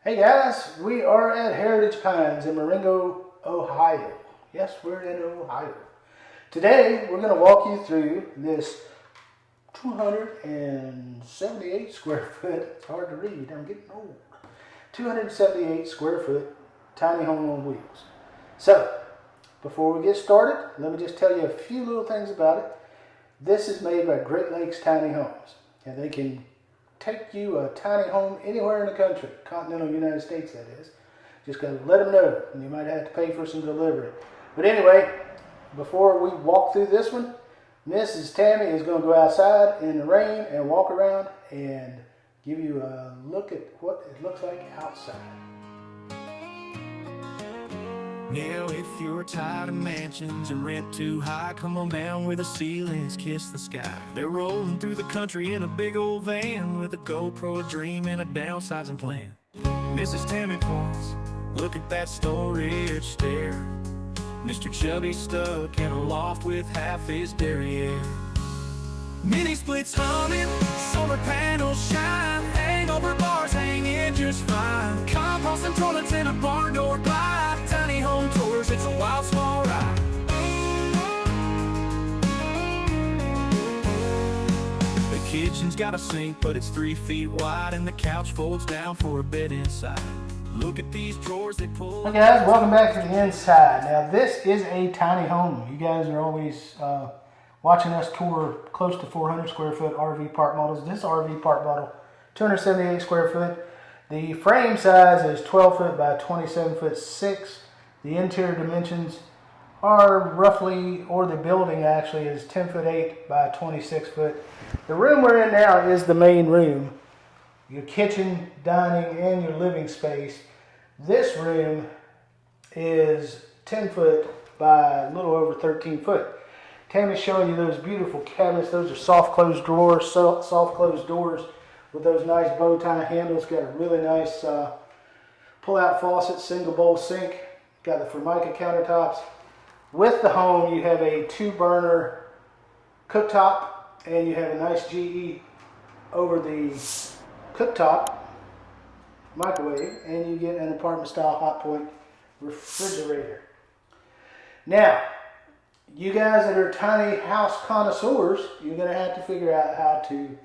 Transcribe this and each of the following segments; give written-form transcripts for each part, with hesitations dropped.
Hey guys, we are at Heritage Pines in Marengo, Ohio. Yes, we're in Ohio. Today, we're going to walk you through this 278 square foot, it's hard to read, I'm getting old, 278 square foot tiny home on wheels. So, before we get started, let me just tell you a few little things about it. This is made by Great Lakes Tiny Homes, and they can take you a tiny home anywhere in the country, continental United States that is. Just gotta let them know, and you might have to pay for some delivery. But anyway, before we walk through this one, Mrs. Tammy is gonna go outside in the rain and walk around and give you a look at what it looks like outside. Now if you're tired of mansions and rent too high, come on down where the ceilings kiss the sky. They're rolling through the country in a big old van with a GoPro, a dream, and a downsizing plan. Mrs. Tammy points, look at that storage stair. Mr. Chubby stuck in a loft with half his derriere. Mini splits humming, solar panels shine, hangover bars hanging just fine. Compost and toilets in a barn door glide. Tiny home tours, it's a wild small ride. The kitchen's got a sink, but it's 3 feet wide, and the couch folds down for a bed inside. Look at these drawers they pull. Hey guys, welcome back to the inside. Now this is a tiny home. You guys are always watching us tour close to 400 square foot RV park models. This RV park model, 278 square foot. The frame size is 12 foot by 27 foot 6. The interior dimensions are roughly, or the building actually is 10 foot 8 by 26 foot. The room we're in now is the main room. Your kitchen, dining, and your living space. This room is 10 foot by a little over 13 foot. Tammy's showing you those beautiful cabinets. Those are soft closed drawers, soft closed doors with those nice bow tie handles. Got a really nice pull-out faucet, single bowl sink. Got the Formica countertops. With the home, you have a 2-burner cooktop, and you have a nice GE over the cooktop microwave, and you get an apartment-style hot point refrigerator. Now, you guys that are tiny house connoisseurs, you're going to have to figure out how to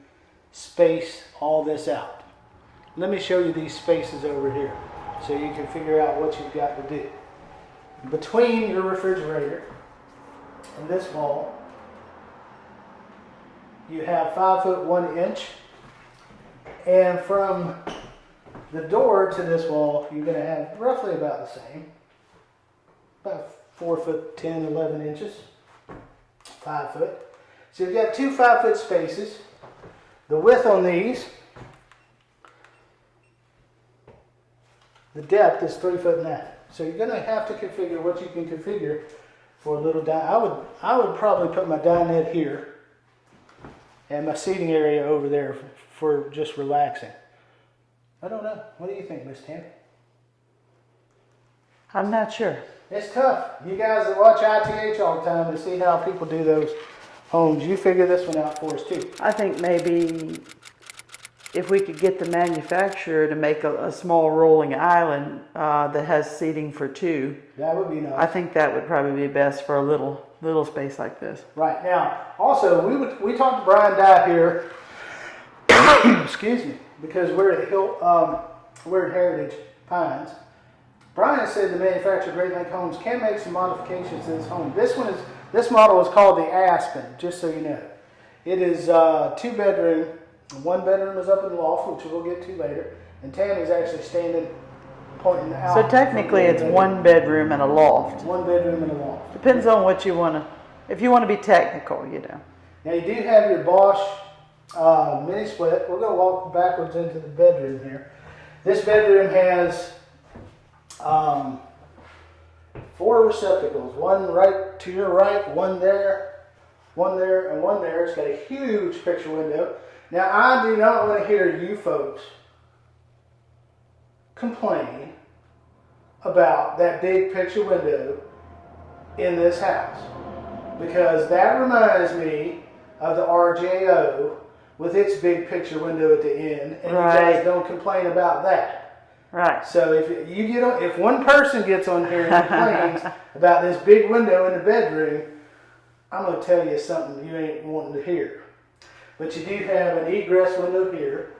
space all this out. Let me show you these spaces over here so you can figure out what you've got to do. Between your refrigerator and this wall, you have 5 foot 1 inch, and from the door to this wall, you're going to have roughly about the same, about 4 foot 10, 11 inches, 5 foot. So you've got 2 5 foot spaces. The width on these, the depth is 3 foot 9. So you're going to have to configure what you can configure for a little I would probably put my dinette here and my seating area over there for just relaxing. I don't know. What do you think, Miss Tammy? I'm not sure. It's tough. You guys that watch ITH all the time to see how people do those homes, you figure this one out for us too. I think maybe if we could get the manufacturer to make a small rolling island that has seating for 2. That would be nice. I think that would probably be best for a little space like this. Right. Now, also, we talked to Brian Dye here, excuse me, because we're at we're at Heritage Pines. Brian said the manufacturer Great Lake Homes can make some modifications to this home. This model is called the Aspen, just so you know. It is 2 bedroom. 1 bedroom is up in the loft, which we'll get to later. And Tammy's actually standing, pointing out. So technically it's 1 bedroom and a loft. 1 bedroom and a loft. Depends on what you want to, if you want to be technical, you know. Now you do have your Bosch mini split. We're going to walk backwards into the bedroom here. This bedroom has 4 receptacles. 1 right to your right, 1 there, 1 there, and 1 there. It's got a huge picture window. Now I do not want to hear you folks complain about that big picture window in this house, because that reminds me of the RJO with its big picture window at the end, and right. You guys don't complain about that. Right. So if one person gets on here and complains about this big window in the bedroom, I'm going to tell you something you ain't wanting to hear. But you do have an egress window here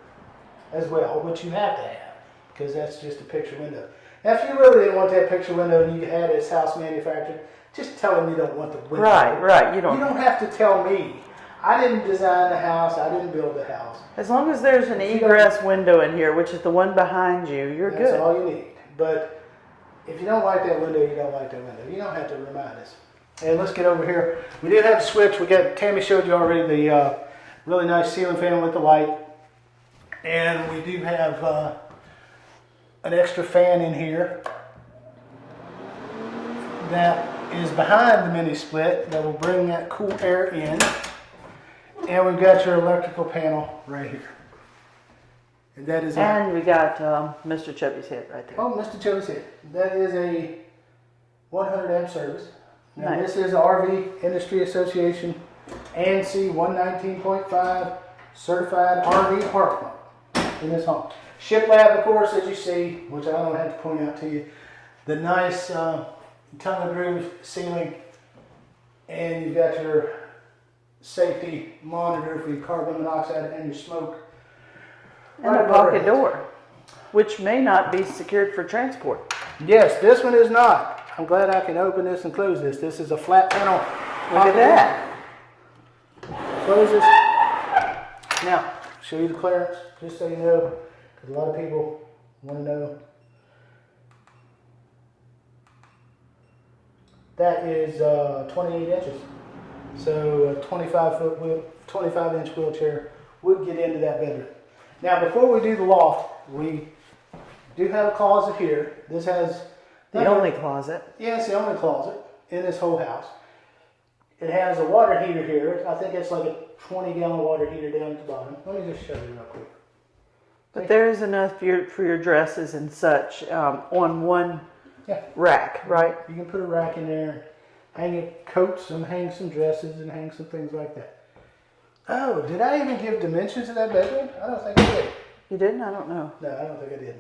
as well, which you have to have, because that's just a picture window. Now, if you really didn't want that picture window and you had this house manufactured, just tell them you don't want the window. Right. You You don't have to tell me. I didn't design the house. I didn't build the house. As long as there's an egress window in here, which is the one behind you, you're That's good. all you need. But if you don't like that window, you don't like that window. You don't have to remind us. And let's get over here. We did have a switch. Tammy showed you already the really nice ceiling fan with the light. And we do have an extra fan in here that is behind the mini split that will bring that cool air in. And we've got your electrical panel right here. And that is And we got Mr. Chubby's head right there. Oh, Mr. Chubby's head. That is a 100 amp service. Now Nice. this is RV Industry Association ANSI 119.5 certified RV park model in this home. Shiplap, of course, as you see, which I don't have to point out to you, the nice tongue of groove ceiling, and you've got your safety monitor for your carbon monoxide and your smoke. And a pocket door, which may not be secured for transport. Yes, this one is not. I'm glad I can open this and close this. This is a flat panel. Look at that. Close this. Now, show you the clearance, just so you know, because a lot of people want to know. That is 28 inches. So a 25-inch wheelchair would get into that bedroom. Now, before we do the loft, we do have a closet here. This has The only closet. Yeah, it's the only closet in this whole house. It has a water heater here. I think it's like a 20-gallon water heater down at the bottom. Let me just show you real quick. But there is enough for your dresses and such on one Yeah. rack, right? You can put a rack in there, hang your coats and hang some dresses and hang some things like that. Oh, did I even give dimensions of that bedroom? I don't think I did. You didn't? I don't know. No, I don't think I did.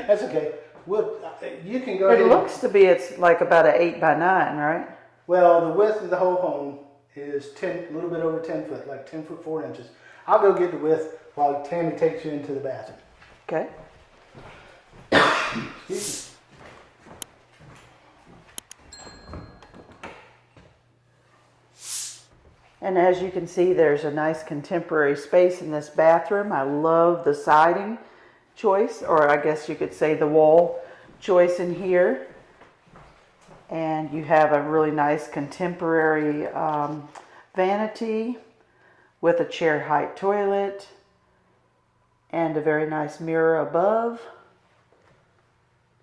That's okay. Well, you can go It ahead. looks to be it's like about an 8 by 9, right? Well, the width of the whole home is a little bit over 10 foot, like 10 foot 4 inches. I'll go get the width while Tammy takes you into the bathroom. Okay. Excuse me. And as you can see, there's a nice contemporary space in this bathroom. I love the siding choice, or I guess you could say the wall choice in here. And you have a really nice contemporary vanity with a chair height toilet and a very nice mirror above.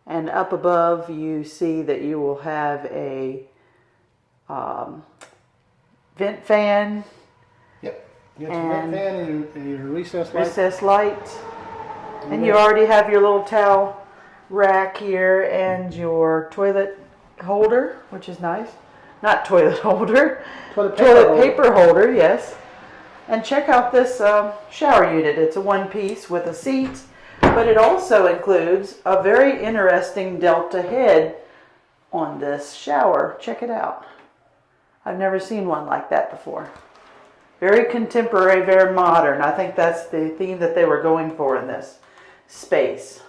And up above you see that you will have a vent fan. Yep. You got your vent fan and your recessed light. Recessed light. And you already have your little towel rack here and your toilet holder, which is nice. Not toilet holder. Toilet Paper holder, yes. And check out this shower unit. It's a one piece with a seat, but it also includes a very interesting delta head on this shower. Check it out. I've never seen one like that before. Very contemporary, very modern. I think that's the theme that they were going for in this space.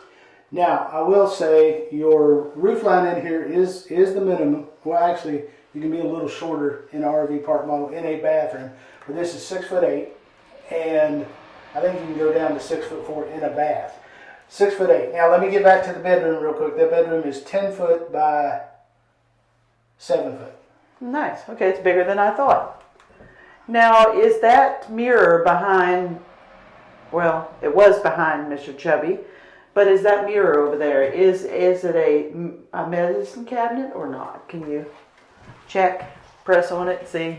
Now, I will say your roof line in here is the minimum. Well, actually, you can be a little shorter in an RV park model in a bathroom, but this is 6'8", and I think you can go down to 6'4" in a bath. 6'8". Now, let me get back to the bedroom real quick. That bedroom is 10 foot by 7 foot. Nice. Okay, it's bigger than I thought. Now, is that mirror behind, well, it was behind Mr. Chubby, but is that mirror over there, is it a medicine cabinet or not? Can you check, press on it, see?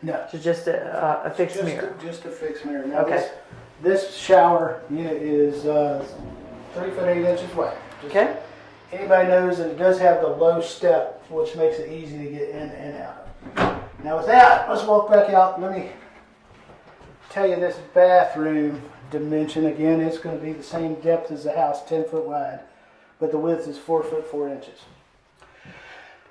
No. It's just a fixed mirror. Just a fixed mirror. Now, Okay. this shower unit is 3 foot 8 inches wide. Okay. Anybody knows that it does have the low step, which makes it easy to get in and out. Now with that, let's walk back out. Let me tell you, this bathroom dimension. Again, it's going to be the same depth as the house, 10 foot wide, but the width is 4 foot 4 inches.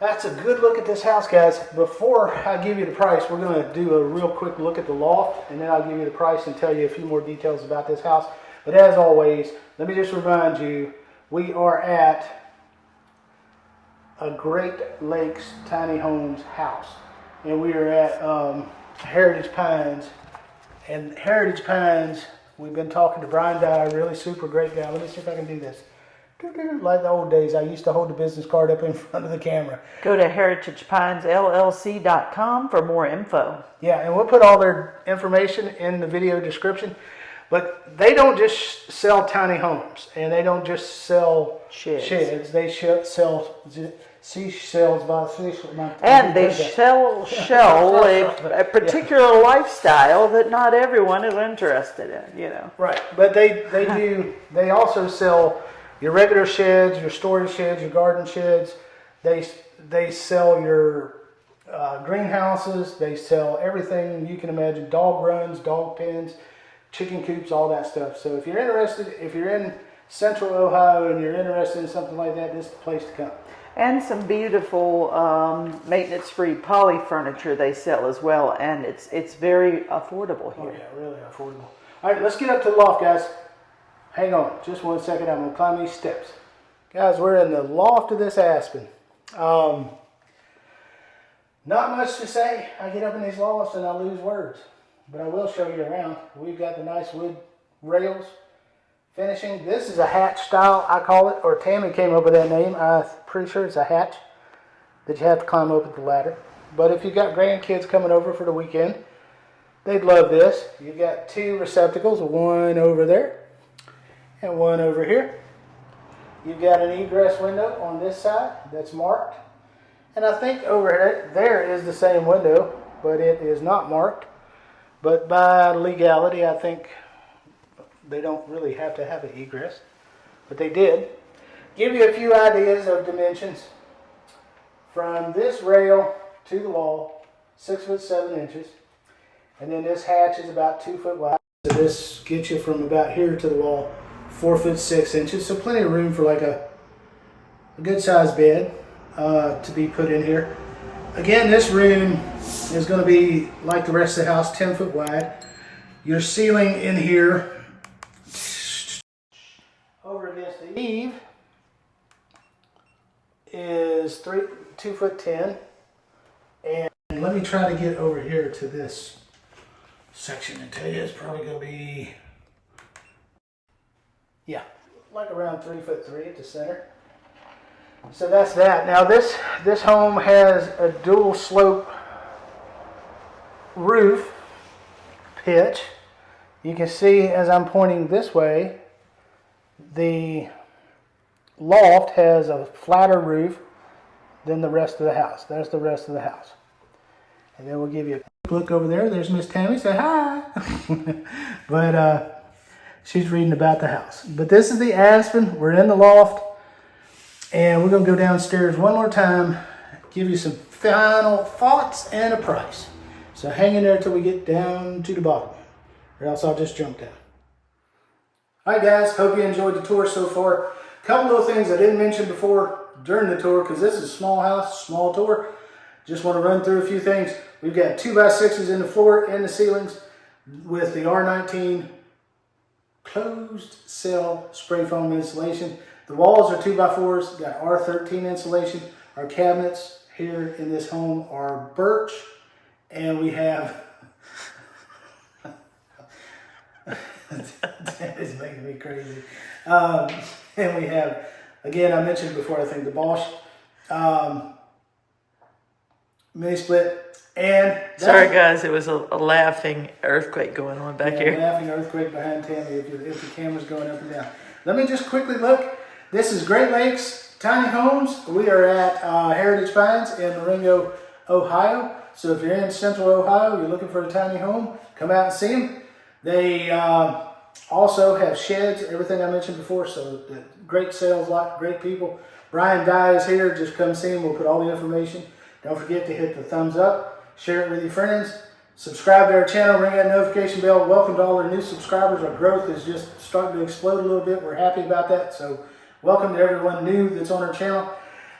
That's a good look at this house, guys. Before I give you the price, we're going to do a real quick look at the loft, and then I'll give you the price and tell you a few more details about this house. But as always, let me just remind you, we are at a Great Lakes Tiny Homes house, and we are at Heritage Pines. And Heritage Pines, we've been talking to Brian Dyer, really super great guy. Let me see if I can do this. Like the old days, I used to hold the business card up in front of the camera. Go to heritagepinesllc.com for more info. Yeah, and we'll put all their information in the video description. But they don't just sell tiny homes, and they don't just sell sheds. They sell seashells by the seashore. And they sell a particular lifestyle that not everyone is interested in, you know. Right, but they also sell your regular sheds, your storage sheds, your garden sheds. They sell your greenhouses. They sell everything you can imagine: dog runs, dog pens, chicken coops, all that stuff. So if you're interested, if you're in Central Ohio and you're interested in something like that, this is the place to come. And some beautiful maintenance-free poly furniture they sell as well, and it's very affordable here. Oh yeah, really affordable. All right, let's get up to the loft, guys. Hang on, just 1 second. I'm gonna climb these steps, guys. We're in the loft of this Aspen. Not much to say. I get up in these lofts and I lose words, but I will show you around. We've got the nice wood rails finishing. This is a hatch style, I call it, or Tammy came up with that name. I'm pretty sure it's a hatch that you have to climb up with the ladder. But if you've got grandkids coming over for the weekend, they'd love this. You've got 2 receptacles, one over there and one over here. You've got an egress window on this side that's marked. And I think over there is the same window, but it is not marked. But by legality, I think they don't really have to have an egress, but they did. Give you a few ideas of dimensions. From this rail to the wall, 6 foot 7 inches. And then this hatch is about 2 foot wide. So this gets you from about here to the wall, 4 foot 6 inches. So plenty of room for like a good sized bed to be put in here. Again, this room is going to be like the rest of the house, 10 foot wide. Your ceiling in here over against the eave is 2 foot 10. And let me try to get over here to this section and tell you it's probably going to be, yeah, like around 3 foot 3 at the center. So that's that. Now this home has a dual slope roof pitch. You can see as I'm pointing this way, the loft has a flatter roof than the rest of the house. There's the rest of the house. And then we'll give you a quick look over there. There's Miss Tammy. Say hi. But she's reading about the house. But this is the Aspen. We're in the loft. And we're going to go downstairs one more time, give you some final thoughts and a price. So hang in there until we get down to the bottom, or else I'll just jump down. All right, guys, hope you enjoyed the tour so far. A couple little things I didn't mention before during the tour, because this is a small house, small tour. Just want to run through a few things. We've got 2x6s in the floor and the ceilings with the R19 closed cell spray foam insulation. The walls are 2x4s, got R13 insulation. Our cabinets here in this home are birch, and we have, that is making me crazy. And we have, again, I mentioned before, I think the Bosch mini split. And sorry guys, it was a laughing earthquake going on back here. Laughing earthquake behind Tammy if the camera's going up and down. Let me just quickly look. This is Great Lakes Tiny Homes. We are at Heritage Pines in Marengo, Ohio. So if you're in Central Ohio, you're looking for a tiny home, come out and see them. They also have sheds, everything I mentioned before. So great sales lot, great people. Brian Dye is here. Just come see him. We'll put all the information. Don't forget to hit the thumbs up, share it with your friends, Subscribe to our channel, ring that notification bell. Welcome to all our new subscribers. Our growth is just starting to explode a little bit. We're happy about that. So welcome to everyone new that's on our channel.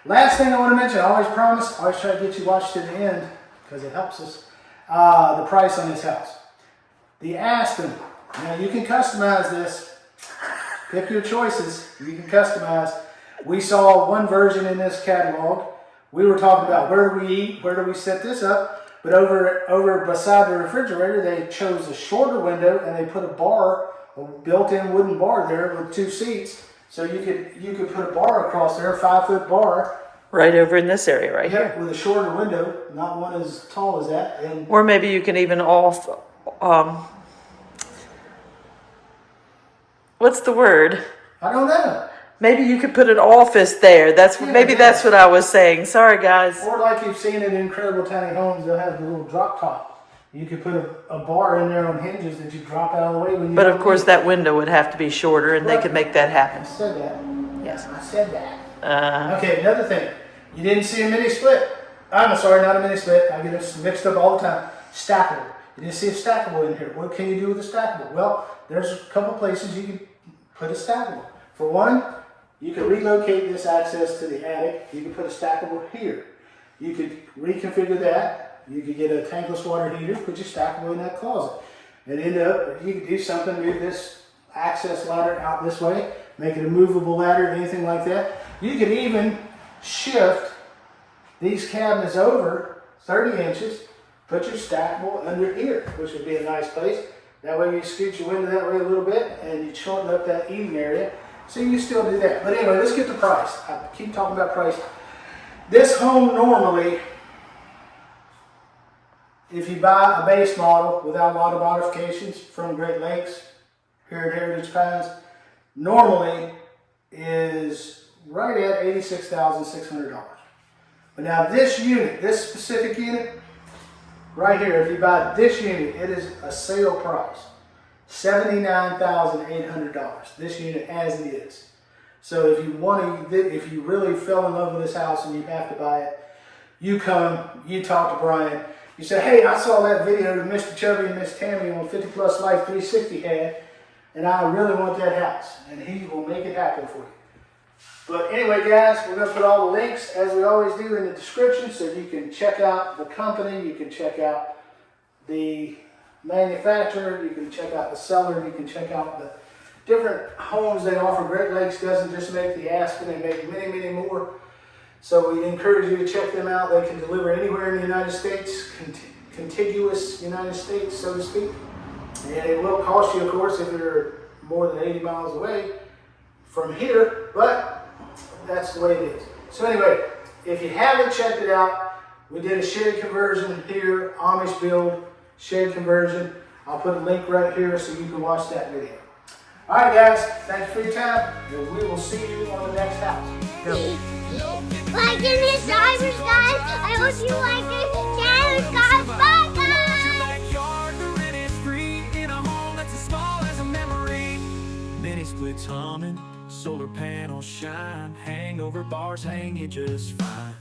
Last thing I want to mention, I always promise, I always try to get you watched to the end because it helps us, the price on this house. The Aspen. Now you can customize this. Pick your choices. You can customize. We saw one version in this catalog. We were talking about where do we eat, where do we set this up. But over beside the refrigerator, they chose a shorter window and they put a bar, a built-in wooden bar there with 2 seats. So you could put a bar across there, a 5-foot bar. Right over in this area right here. With a shorter window, not one as tall as that. And Or maybe you can even what's the word? I don't know. Maybe you could put an office there. That's what I was saying. Sorry, guys. Or like you've seen in Incredible Tiny Homes, they'll have the little drop top. You could put a bar in there on hinges that you drop out of the way when you. But of course, that window would have to be shorter, and they could make that I happen. said that. Yes. I said that. Okay, another thing. You didn't see a mini split. I'm sorry, not a mini split. I get it mixed up all the time. Stackable. You didn't see a stackable in here. What can you do with a stackable? Well, there's a couple places you can put a stackable. For one, you can relocate this access to the attic. You can put a stackable here. You could reconfigure that. You could get a tankless water heater, put your stackable in that closet. And end up, you could do something, move this access ladder out this way, make it a movable ladder, anything like that. You could even shift these cabinets over 30 inches, put your stackable under here, which would be a nice place. That way you scoot your window that way a little bit and you shorten up that eating area. So you can still do that. But anyway, let's get the price. I keep talking about price. This home normally, if you buy a base model without a lot of modifications from Great Lakes, here at Heritage Pines, normally is right at $86,600. But now this unit, this specific unit, right here, if you buy this unit, it is a sale price. $79,800. This unit as it is. So if you really fell in love with this house and you have to buy it, you come, you talk to Brian, you say, hey, I saw that video that Mr. Chubby and Miss Tammy on 50 Plus Life 360 had, and I really want that house, and he will make it happen for you. But anyway, guys, we're going to put all the links, as we always do, in the description, so you can check out the company, you can check out the manufacturer, you can check out the seller, you can check out the different homes they offer. Great Lakes doesn't just make the Aspen, they make many, many more. So we encourage you to check them out. They can deliver anywhere in the United States, contiguous United States, so to speak. And it will cost you, of course, if you're more than 80 miles away from here, but that's the way it is. So anyway, if you haven't checked it out, we did a shed conversion here, Amish build, shed conversion. I'll put a link right here so you can watch that video. All right, guys, thanks for your time, and we will see you on the next house. Go. Like in his divers, guys. I hope you like it. Channel, guys. Bye, guys. Mini splits humming, solar panels shine, hangover bars hang you just fine.